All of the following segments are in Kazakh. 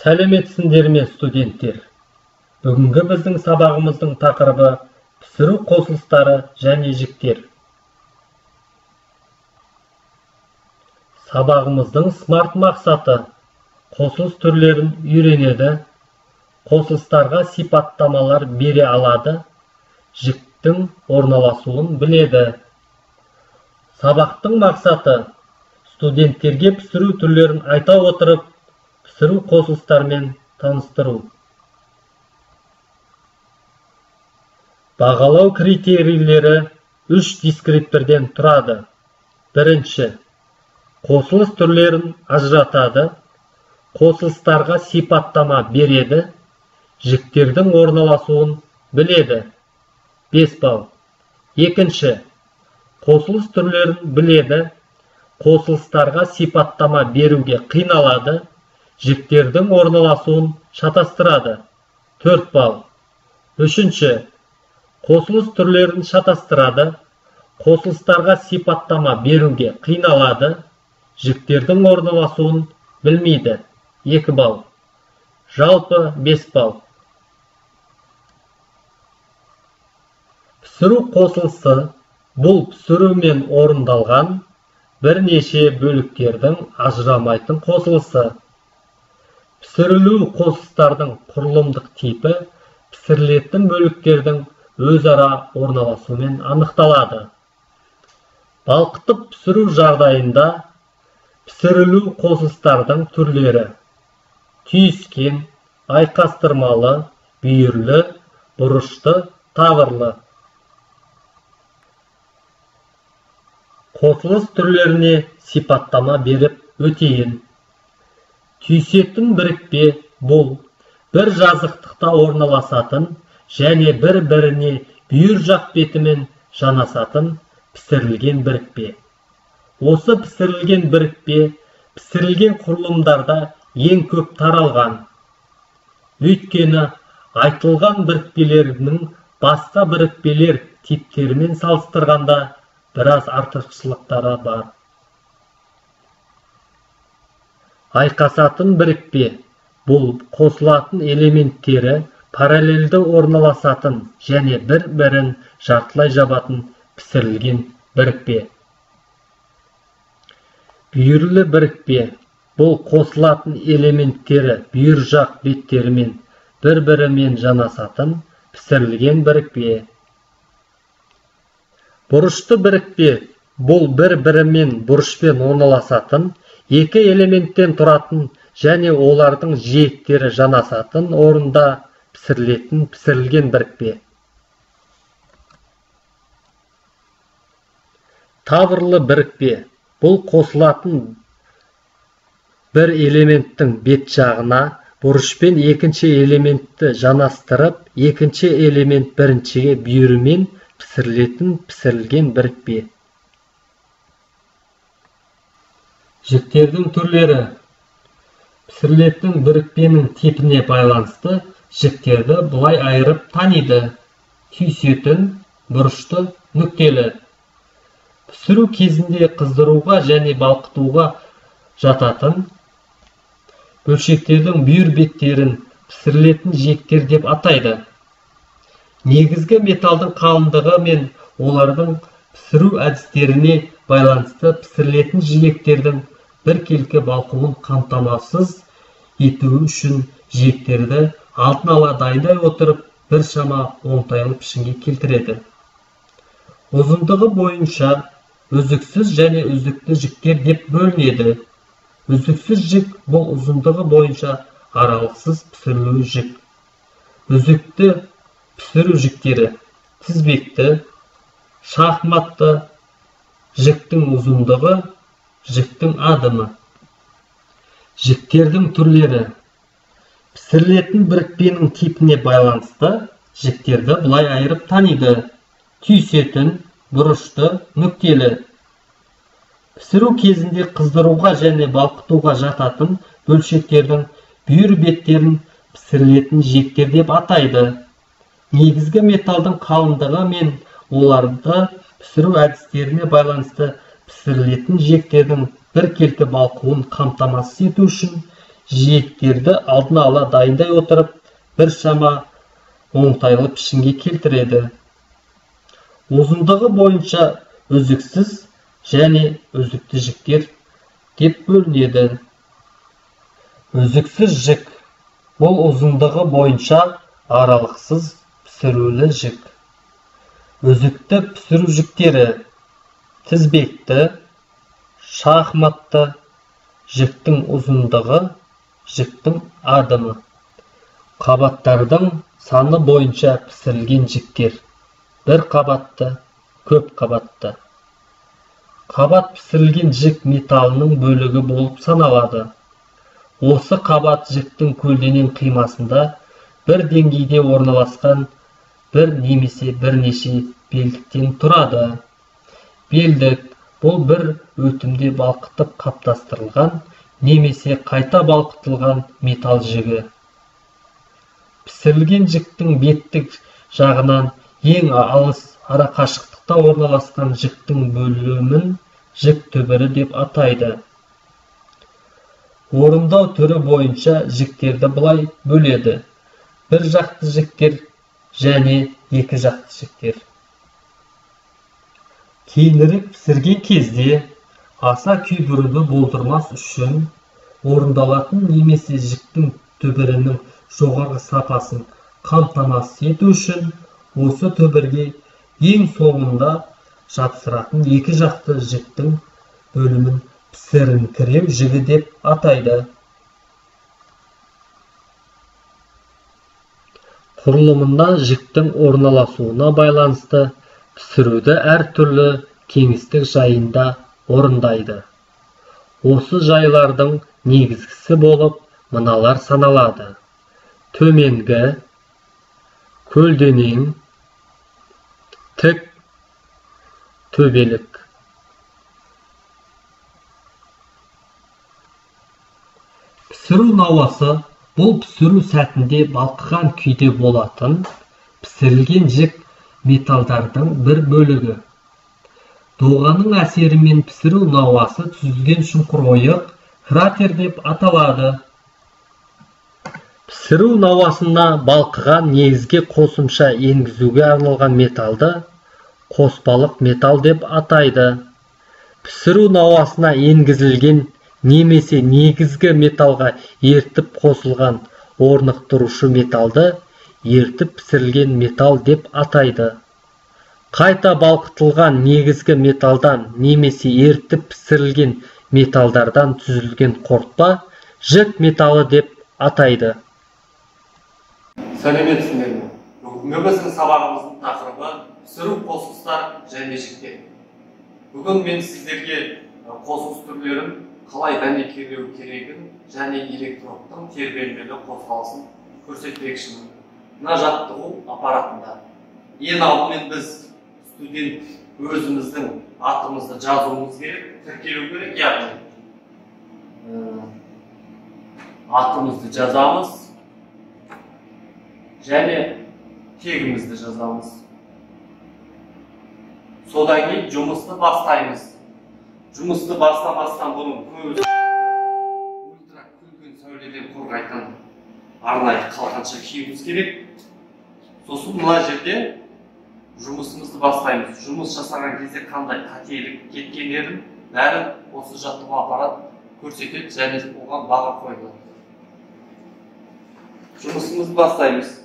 Сәлеметсіңдер ме, студенттер? Бүгінгі біздің сабағымыздың тақырыбы пісіру қосылыстары және жіктер. Сабағымыздың смарт мақсаты қосылыс түрлерін үйренеді, қосылыстарға сипаттамалар бере алады, жіктің орналасуын біледі. Сабақтың мақсаты студенттерге пісіру түрлерін айта отырып, пісіру қосылыстармен таныстыру. Бағалау критерийлері 3 дескрипторден тұрады. Бірінші, қосылыс түрлерін ажыратады, қосылыстарға сипаттама береді, жіктердің орналасуын біледі. 5 балл. Екінші, қосылыс түрлерін біледі, қосылыстарға сипаттама беруге қиналады, жіктердің орналасуын шатастырады. 4 балл. Үшінші, қосылыс түрлерін шатастырады, қосылыстарға сипаттама беруге қиналады, жіктердің орналасуын білмейді. 2 балл. Жалпы 5 балл. Пісіру қосылысы бұл пісірумен орындалған бірнеше бөліктердің ажырамайтын қосылысы. Пісірілу қосылыстардың құрылымдық типі пісірілетін бөліктердің өзара орналасуымен анықталады. Балқытып пісіру жағдайында пісірілу қосылыстардың түрлері: түйіскен, айқастырмалы, бүйірлі, бұрышты, таврлы. Қосылыс түрлеріне сипаттама беріп өтейін. Түйісетін бірікпе бұл бір жазықтықта орналасатын және бір-біріне бүйір жақ бетімен жанасатын пісірілген бірікпе. Осы пісірілген бірікпе пісірілген құрылымдарда ең көп таралған. Өйткені айтылған бірікпелерінің басқа бірікпелер типтерімен салыстырғанда біраз артықшылықтары бар. Айқасатын бірікпе бұл қосылатын элементтері параллельді орналасатын және бір-бірін жартылай жабатын пісірілген бірікпе. Бүйірлі бірікпе бұл қосылатын элементтері бүйір жақ беттерімен бір-бірімен жанасатын пісірілген бірікпе. Бұрышты бірікпе бұл бір-бірімен бұрышпен орналасатын, екі элементтен тұратын және олардың жиектері жанасатын орында пісірілетін пісірілген бірікпе. Таврлы бірікпе бұл қосылатын бір элементтің бет жағына бұрышпен екінші элементті жанастырып, екінші элемент біріншіге бүйірімен пісірілетін пісірілген бірікпе. Жіктердің түрлері. Пісірілетін бірікпенің типіне байланысты жіктерді бұлай айырып таниды: түйісетін, бұрышты, нүктелі. Пісіру кезінде қыздыруға және балқытуға жататын бөлшектердің бүйір беттерін пісірілетін жиектер деп атайды. Негізгі металдың қалыңдығы мен олардың пісіру әдістеріне байланысты пісірілетін жиектердің біркелкі балқуын қамтамасыз ету үшін жиектерді алдын ала дайындай отырып біршама оңтайлы пішінге келтіреді. Ұзындығы бойынша үзіксіз және үзікті жіктер деп бөлінеді. Үзіксіз жік бұл ұзындығы бойынша аралықсыз пісірілу жік. Үзікті пісіру жіктері: тізбекті, шахматты, жіктің ұзындығы, жіктің адымы. Жіктердің түрлері. Пісірілетін бірікпенің типіне байланысты жіктерді бұлай айырып таниды: түйісетін, бұрышты, нүктелі. Пісіру кезінде қыздыруға және балқытуға жататын бөлшектердің бүйір беттерін пісірілетін жиектер деп атайды. Негізгі металдың қалыңдығы мен оларды пісіру әдістеріне байланысты пісірілетін жиектердің біркелкі балқуын қамтамасыз ету үшін жиектерді алдын ала дайындай отырып, біршама оңтайлы пішінге келтіреді. Ұзындығы бойынша үзіксіз және үзікті жіктер деп бөлінеді. Үзіксіз жік – бұл ұзындығы бойынша аралықсыз пісірулі жік. Үзікті пісіру жіктері тізбекті, шахматты, жіктің ұзындығы, жіктің адымы. Қабаттардың саны бойынша пісірілген жіктер: бір қабатты, көп қабатты. Қабат пісірілген жік металының бөлігі болып саналады. Осы қабат жіктің көлденең қимасында бір деңгейде орналасқан бір немесе бірнеше белдіктен тұрады. Белдік – бұл бір өтімде балқытып қаптастырылған немесе қайта балқытылған металл жігі. Пісірілген жіктің беттік жағынан ең алыс арақашықтықта орналасқан жіктің бөлімін жік түбірі деп атайды. Орындау түрі бойынша жіктерді былай бөледі: бір жақты жіктер және екі жақты жіктер. Кейінірек пісірген кезде аса күйдіруді болдырмас үшін орындалатын немесе жіктің түбірінің жоғары сапасын қамтамасыз ету үшін осы түбірге ең соңында жапсыратын екі жақты жіктің бөлімін пісіріңкіреу жігі деп атайды. Құрылымында жіктің орналасуына байланысты пісіруді әртүрлі кеңістік жайында орындайды. Осы жайлардың негізгісі болып мыналар саналады: төменгі, көлденең, тік, төбелік. Пісіру науасы – бұл пісіру сәтінде балқыған күйде болатын пісірілген жік металдардың бір бөлігі. Доғаның әсерімен пісіру науасы түзілген шұңқыр ойық кратер деп аталады. Пісіру науасына балқыған негізге қосымша енгізуге арналған металды қоспалық металл деп атайды. Пісіру науасына енгізілген немесе негізгі металға ертіп қосылған орнықтырушы металды ертіп пісірілген металл деп атайды. Қайта балқытылған негізгі металдан немесе ертіп пісірілген металдардан түзілген қорытпа жік металы деп атайды. Сәлеметсіңдер ме? Бүгінгі біздің сабағымыздың тақырыбы пісіру қосылыстар және жіктер. Бүгін мен сіздерге қосылыс түрлерін қалай дәнекерлеу керегін және электродтың тербелмелі қозғалысын көрсетпекшімін. Мына жаттығу аппаратында ең алдымен біз студент өзіміздің атымызды жазуымыз керек, тіркелу керек, яғни атымызды жазамыз және тегімізді жазамыз. Содан кейін жұмысты бастаймыз. Жұмысты бастамастан бұрын ультра күлгін сәуледен қорғайтын арнайы қалқанша киюіміз керек. Сосын мына жерде жұмысымызды бастаймыз. Жұмыс жасаған кезде қандай қателік кеткендерін бәрін осы жаттығу аппарат көрсетеді және оған баға қойылады. Жұмысымызды бастаймыз.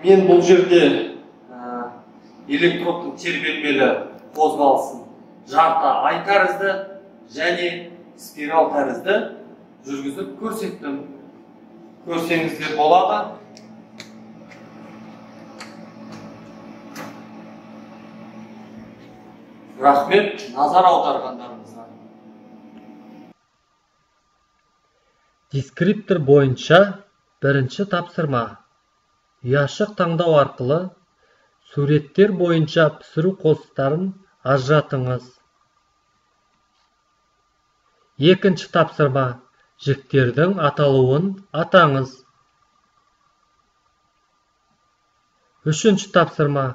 Мен бұл жерде электродтың тербелмелі қозғалысын жарты ай тәрізді және спираль тәрізді жүргізіп көрсеттім. Көрсеңіздер болады. Рахмет назар аударғандарыңызға. Дескриптор бойынша бірінші тапсырма. ұяшық таңдау арқылы суреттер бойынша пісіру қосыстарын ажыратыңыз. Екінші тапсырма. Жіктердің аталуын атаңыз. Үшінші тапсырма.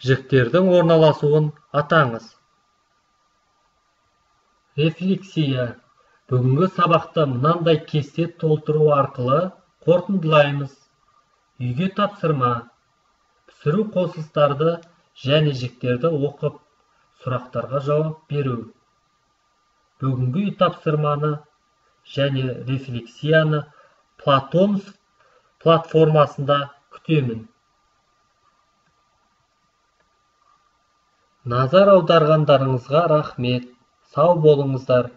Жіктердің орналасуын атаңыз. Рефлексия. Бүгінгі сабақты мынандай кесте толтыру арқылы қорытындылаймыз. Үйге тапсырма. Пісіру қосылыстарды және жіктерді оқып, сұрақтарға жауап беру. Бүгінгі үй тапсырманы және рефлексияны Платон платформасында күтемін. Назар аударғандарыңызға рахмет. Сау болыңыздар.